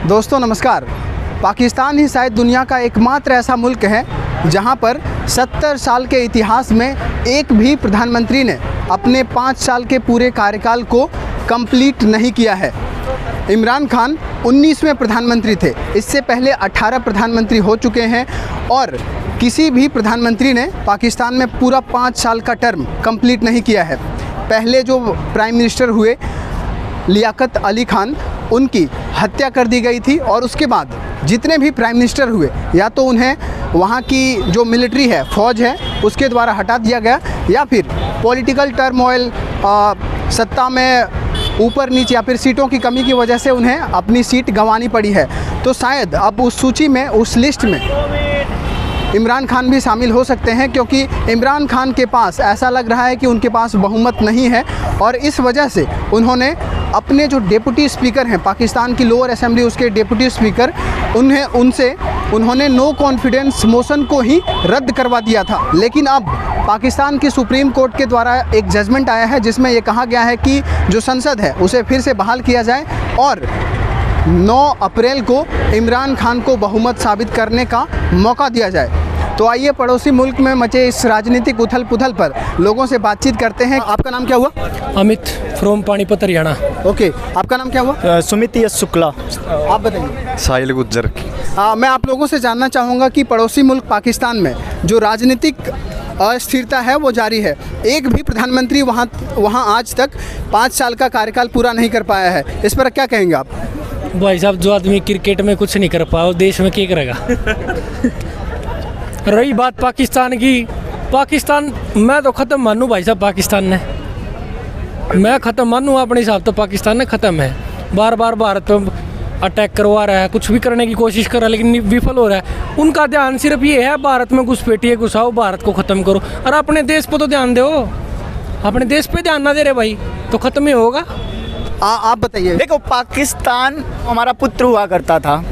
दोस्तों नमस्कार। पाकिस्तान ही शायद दुनिया का एकमात्र ऐसा मुल्क है जहां पर 70 साल के इतिहास में एक भी प्रधानमंत्री ने अपने 5 साल के पूरे कार्यकाल को कंप्लीट नहीं किया है। इमरान खान 19वें प्रधानमंत्री थे, इससे पहले 18 प्रधानमंत्री हो चुके हैं और किसी भी प्रधानमंत्री ने पाकिस्तान में पूरा 5 साल का टर्म कंप्लीट नहीं किया है। पहले जो प्राइम मिनिस्टर हुए लियाकत अली खान, उनकी हत्या कर दी गई थी और उसके बाद जितने भी प्राइम मिनिस्टर हुए या तो उन्हें वहाँ की जो मिलिट्री है, फ़ौज है, उसके द्वारा हटा दिया गया या फिर पॉलिटिकल टर्मोइल, सत्ता में ऊपर नीचे या फिर सीटों की कमी की वजह से उन्हें अपनी सीट गंवानी पड़ी है। तो शायद अब उस सूची में, उस लिस्ट में इमरान खान भी शामिल हो सकते हैं, क्योंकि इमरान खान के पास ऐसा लग रहा है कि उनके पास बहुमत नहीं है और इस वजह से उन्होंने अपने जो डिप्टी स्पीकर हैं, पाकिस्तान की लोअर असेंबली उसके डिप्टी स्पीकर, उन्होंने नो कॉन्फिडेंस मोशन को ही रद्द करवा दिया था। लेकिन अब पाकिस्तान की सुप्रीम कोर्ट के द्वारा एक जजमेंट आया है जिसमें ये कहा गया है कि जो संसद है उसे फिर से बहाल किया जाए और 9 अप्रैल को इमरान खान को बहुमत साबित करने का मौका दिया जाए। तो आइए पड़ोसी मुल्क में मचे इस राजनीतिक उथल पुथल पर लोगों से बातचीत करते हैं। आपका नाम क्या हुआ? अमित फ्रॉम पानीपत हरियाणा। ओके, आपका नाम क्या हुआ? सुमित यश शुक्ला। आप बताइए। साहिल गुज्जर। मैं आप लोगों से जानना चाहूँगा कि पड़ोसी मुल्क पाकिस्तान में जो राजनीतिक अस्थिरता है वो जारी है। एक भी प्रधानमंत्री वहाँ आज तक 5 साल का कार्यकाल पूरा नहीं कर पाया है। इस पर क्या कहेंगे आप? भाई साहब, जो आदमी क्रिकेट में कुछ नहीं कर पाया देश में क्या करेगा? रही बात पाकिस्तान की, पाकिस्तान मैं तो ख़त्म मानूँ भाई साहब। पाकिस्तान ने मैं ख़त्म मानूँ अपने हिसाब तो पाकिस्तान ने ख़त्म है। बार बार भारत पर अटैक करवा रहा है, कुछ भी करने की कोशिश कर रहा है लेकिन विफल हो रहा है। उनका ध्यान सिर्फ ये है भारत में घुसपैठिए, घुसाओ, भारत को ख़त्म करो। और अपने देश पर तो ध्यान दो। अपने देश पे ध्यान ना दे रहे भाई तो ख़त्म ही होगा। आप बताइए। देखो, पाकिस्तान हमारा पुत्र हुआ करता था।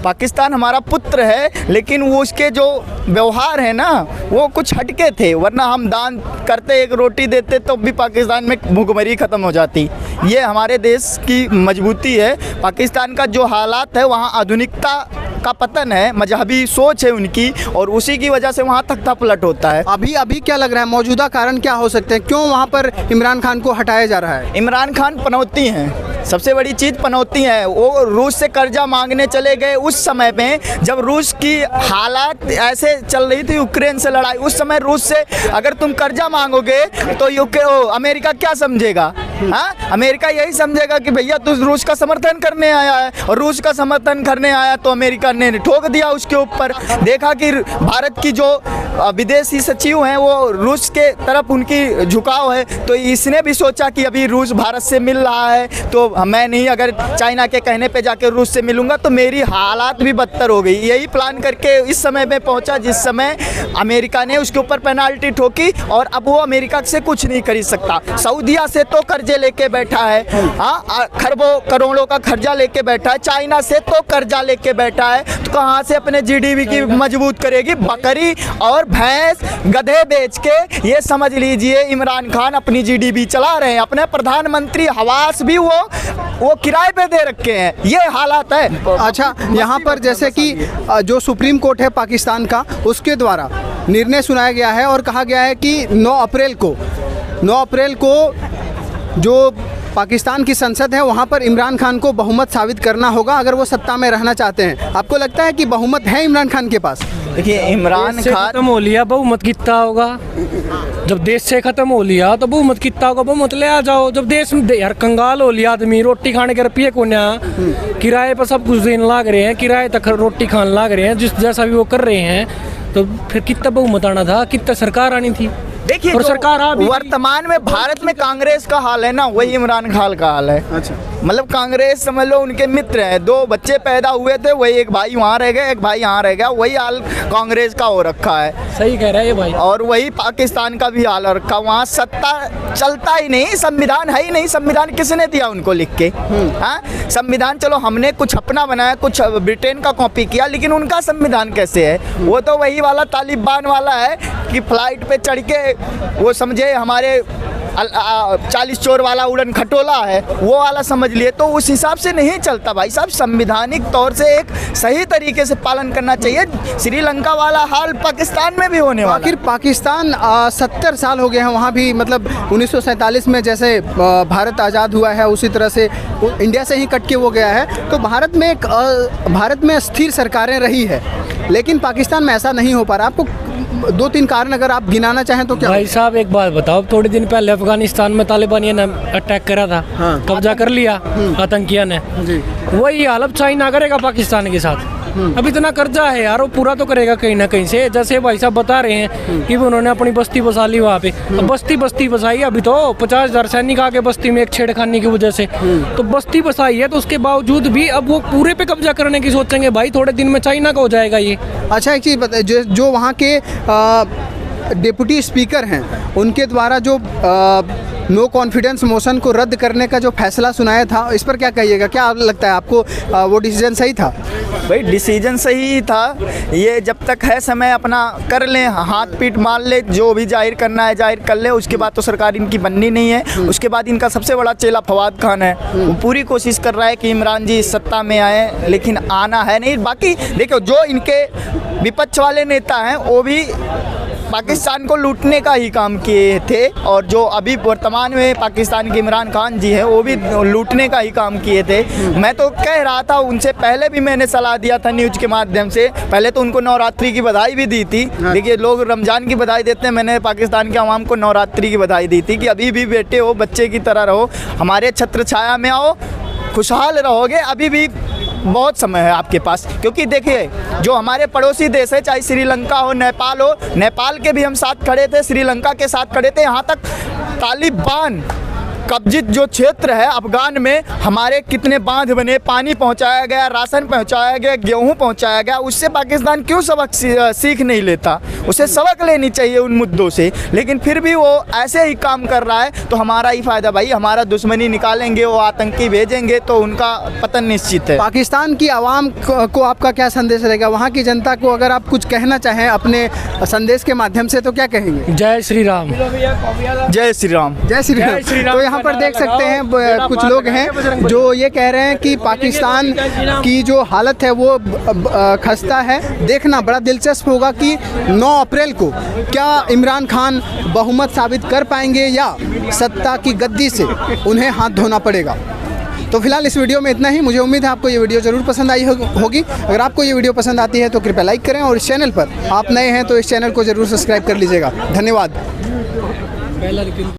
पाकिस्तान हमारा पुत्र है, लेकिन वो उसके जो व्यवहार है ना वो कुछ हटके थे। वरना हम दान करते, एक रोटी देते तो भी पाकिस्तान में भूखमरी ख़त्म हो जाती। ये हमारे देश की मजबूती है। पाकिस्तान का जो हालात है वहाँ आधुनिकता का पतन है, मजहबी सोच है उनकी और उसी की वजह से वहाँ तख्ता पलट होता है। अभी क्या लग रहा है, मौजूदा कारण क्या हो सकते हैं? क्यों वहाँ पर इमरान खान को हटाया जा रहा है? इमरान खान पनौती हैं, सबसे बड़ी चीज़ पनौती है। वो रूस से कर्जा मांगने चले गए उस समय में जब रूस की हालात ऐसे चल रही थी, यूक्रेन से लड़ाई। उस समय रूस से अगर तुम कर्जा मांगोगे तो अमेरिका क्या समझेगा? हाँ, अमेरिका यही समझेगा कि भैया तू रूस का समर्थन करने आया है, और रूस का समर्थन करने आया तो अमेरिका ने ठोक दिया उसके ऊपर। देखा कि भारत की जो विदेशी सचिव हैं वो रूस के तरफ उनकी झुकाव है, तो इसने भी सोचा कि अभी रूस भारत से मिल रहा है तो मैं नहीं, अगर चाइना के कहने पे जाके रूस से मिलूंगा तो मेरी हालात भी बदतर हो गई। यही प्लान करके इस समय में पहुंचा जिस समय अमेरिका ने उसके ऊपर पेनाल्टी ठोकी और अब वो अमेरिका से कुछ नहीं खरीद सकता। सऊदिया से तो कर्जे लेके बैठा है, हाँ, खरबों करोड़ों का कर्जा लेके बैठा है। चाइना से तो कर्जा लेके बैठा है, तो कहाँ से अपने जीडीपी की मजबूत करेगी? बकरी और भैंस, गधे बेच के ये समझ लीजिए इमरान खान अपनी जीडीपी चला रहे हैं। अपने प्रधानमंत्री आवास भी वो किराए पे दे रखे हैं। ये हालात है। अच्छा, यहाँ पर जैसे कि जो सुप्रीम कोर्ट है पाकिस्तान का, उसके द्वारा निर्णय सुनाया गया है और कहा गया है कि 9 अप्रैल को जो पाकिस्तान की संसद है वहाँ पर इमरान खान को बहुमत साबित करना होगा अगर वो सत्ता में रहना चाहते हैं। आपको लगता है कि बहुमत है इमरान खान के पास? देखिए, इमरान खान खत्म हो लिया, बहुमत कितना होगा? जब देश से खत्म हो लिया तो बहुमत कितना होगा? बहुमत ले आ जाओ। जब देश में यार कंगाल हो लिया आदमी, रोटी खाने के रुपये को ना, किराए पर सब कुछ देने लाग रहे हैं, किराए तक रोटी खाने लाग रहे हैं, जिस जैसा भी वो कर रहे हैं, तो फिर कितना बहुमत आना था? कितना सरकार आनी थी? देखिए, और सरकार वर्तमान में भारत में कांग्रेस का हाल है ना, वही इमरान खान का हाल है। अच्छा, मतलब कांग्रेस समझ लो उनके मित्र हैं। 2 बच्चे पैदा हुए थे, वही एक भाई वहाँ रह गए, एक भाई यहाँ रह गया। वही हाल कांग्रेस का हो रखा है। सही कह रहा है ये भाई। और वही पाकिस्तान का भी हाल हो रखा। वहाँ सत्ता चलता ही नहीं, संविधान है ही नहीं। संविधान किसने दिया उनको लिख के? हाँ, संविधान चलो हमने कुछ अपना बनाया, कुछ ब्रिटेन का कॉपी किया, लेकिन उनका संविधान कैसे है? वो तो वही वाला तालिबान वाला है कि फ्लाइट पे चढ़ के वो समझे हमारे 40 चोर वाला उड़न खटोला है, वो वाला समझ लिए। तो उस हिसाब से नहीं चलता भाई साहब। संविधानिक तौर से एक सही तरीके से पालन करना चाहिए। श्रीलंका वाला हाल पाकिस्तान में भी होने वाला। आखिर पाकिस्तान 70 साल हो गए हैं वहाँ भी, मतलब 1947 में जैसे भारत आज़ाद हुआ है उसी तरह से इंडिया से ही कट के वो गया है। तो भारत में स्थिर सरकारें रही है, लेकिन पाकिस्तान में ऐसा नहीं हो पा रहा। आपको 2-3 कारण अगर आप गिनाना चाहें तो क्या? भाई साहब एक बात बताओ, थोड़े दिन पहले अफगानिस्तान में तालिबानियों ने अटैक करा था, हाँ। कब्जा कर लिया आतंकियों ने। जी। वही हालत चाइना करेगा पाकिस्तान के साथ। अब इतना कर्जा है यार, वो पूरा तो करेगा कहीं ना कहीं से। जैसे भाई साहब बता रहे हैं कि उन्होंने अपनी बस्ती बसा ली वहाँ पे। अब बस्ती बसाई, अभी तो 50,000 सैनिक आ गए बस्ती में एक छेड़खानी की वजह से। तो बस्ती बसाई है, तो उसके बावजूद भी अब वो पूरे पे कब्जा करने की सोचेंगे। भाई थोड़े दिन में चाइना का हो जाएगा ये। अच्छा, एक चीज़ बताइए, जो वहाँ के डिप्टी स्पीकर हैं उनके द्वारा जो नो कॉन्फिडेंस मोशन को रद्द करने का जो फैसला सुनाया था, इस पर क्या कहिएगा? क्या लगता है आपको वो डिसीजन सही था? भाई डिसीजन सही ही था। ये जब तक है समय अपना कर लें, हाथ पीठ मार ले, जो भी जाहिर करना है जाहिर कर ले। उसके बाद तो सरकार इनकी बननी नहीं है। उसके बाद इनका सबसे बड़ा चेला फवाद खान है, वो पूरी कोशिश कर रहा है कि इमरान जी सत्ता में आए, लेकिन आना है नहीं। बाकी देखो, जो इनके विपक्ष वाले नेता हैं वो भी पाकिस्तान को लूटने का ही काम किए थे, और जो अभी वर्तमान में पाकिस्तान के इमरान खान जी हैं वो भी लूटने का ही काम किए थे। मैं तो कह रहा था, उनसे पहले भी मैंने सलाह दिया था न्यूज़ के माध्यम से। पहले तो उनको नवरात्रि की बधाई भी दी थी। देखिए, लोग रमज़ान की बधाई देते हैं, मैंने पाकिस्तान के आवाम को नवरात्रि की बधाई दी थी कि अभी भी बेटे हो, बच्चे की तरह रहो, हमारे छत्र छाया में आओ, खुशहाल रहोगे। अभी भी बहुत समय है आपके पास, क्योंकि देखिए जो हमारे पड़ोसी देश है, चाहे श्रीलंका हो, नेपाल हो, नेपाल के भी हम साथ खड़े थे, श्रीलंका के साथ खड़े थे। यहाँ तक तालिबान कब्जित जो क्षेत्र है अफगान में, हमारे कितने बांध बने, पानी पहुंचाया गया, राशन पहुंचाया गया, गेहूं पहुंचाया गया। उससे पाकिस्तान क्यों सबक सीख नहीं लेता? उसे सबक लेनी चाहिए उन मुद्दों से, लेकिन फिर भी वो ऐसे ही काम कर रहा है। तो हमारा ही फ़ायदा भाई, हमारा दुश्मनी निकालेंगे, वो आतंकी भेजेंगे तो उनका पतन निश्चित है। पाकिस्तान की आवाम को आपका क्या संदेश रहेगा? वहाँ की जनता को अगर आप कुछ कहना चाहें अपने संदेश के माध्यम से तो क्या कहेंगे? जय श्री राम। जय श्री राम। जय श्री राम। तो यहाँ पर देख सकते हैं कुछ लोग हैं जो ये कह रहे हैं कि पाकिस्तान की जो हालत है वो खस्ता है। देखना बड़ा दिलचस्प होगा कि 9 अप्रैल को क्या इमरान खान बहुमत साबित कर पाएंगे या सत्ता की गद्दी से उन्हें हाथ धोना पड़ेगा। तो फिलहाल इस वीडियो में इतना ही। मुझे उम्मीद है आपको ये वीडियो ज़रूर पसंद आई होगी। अगर आपको ये वीडियो पसंद आती है तो कृपया लाइक करें, और इस चैनल पर आप नए हैं तो इस चैनल को ज़रूर सब्सक्राइब कर लीजिएगा। धन्यवाद।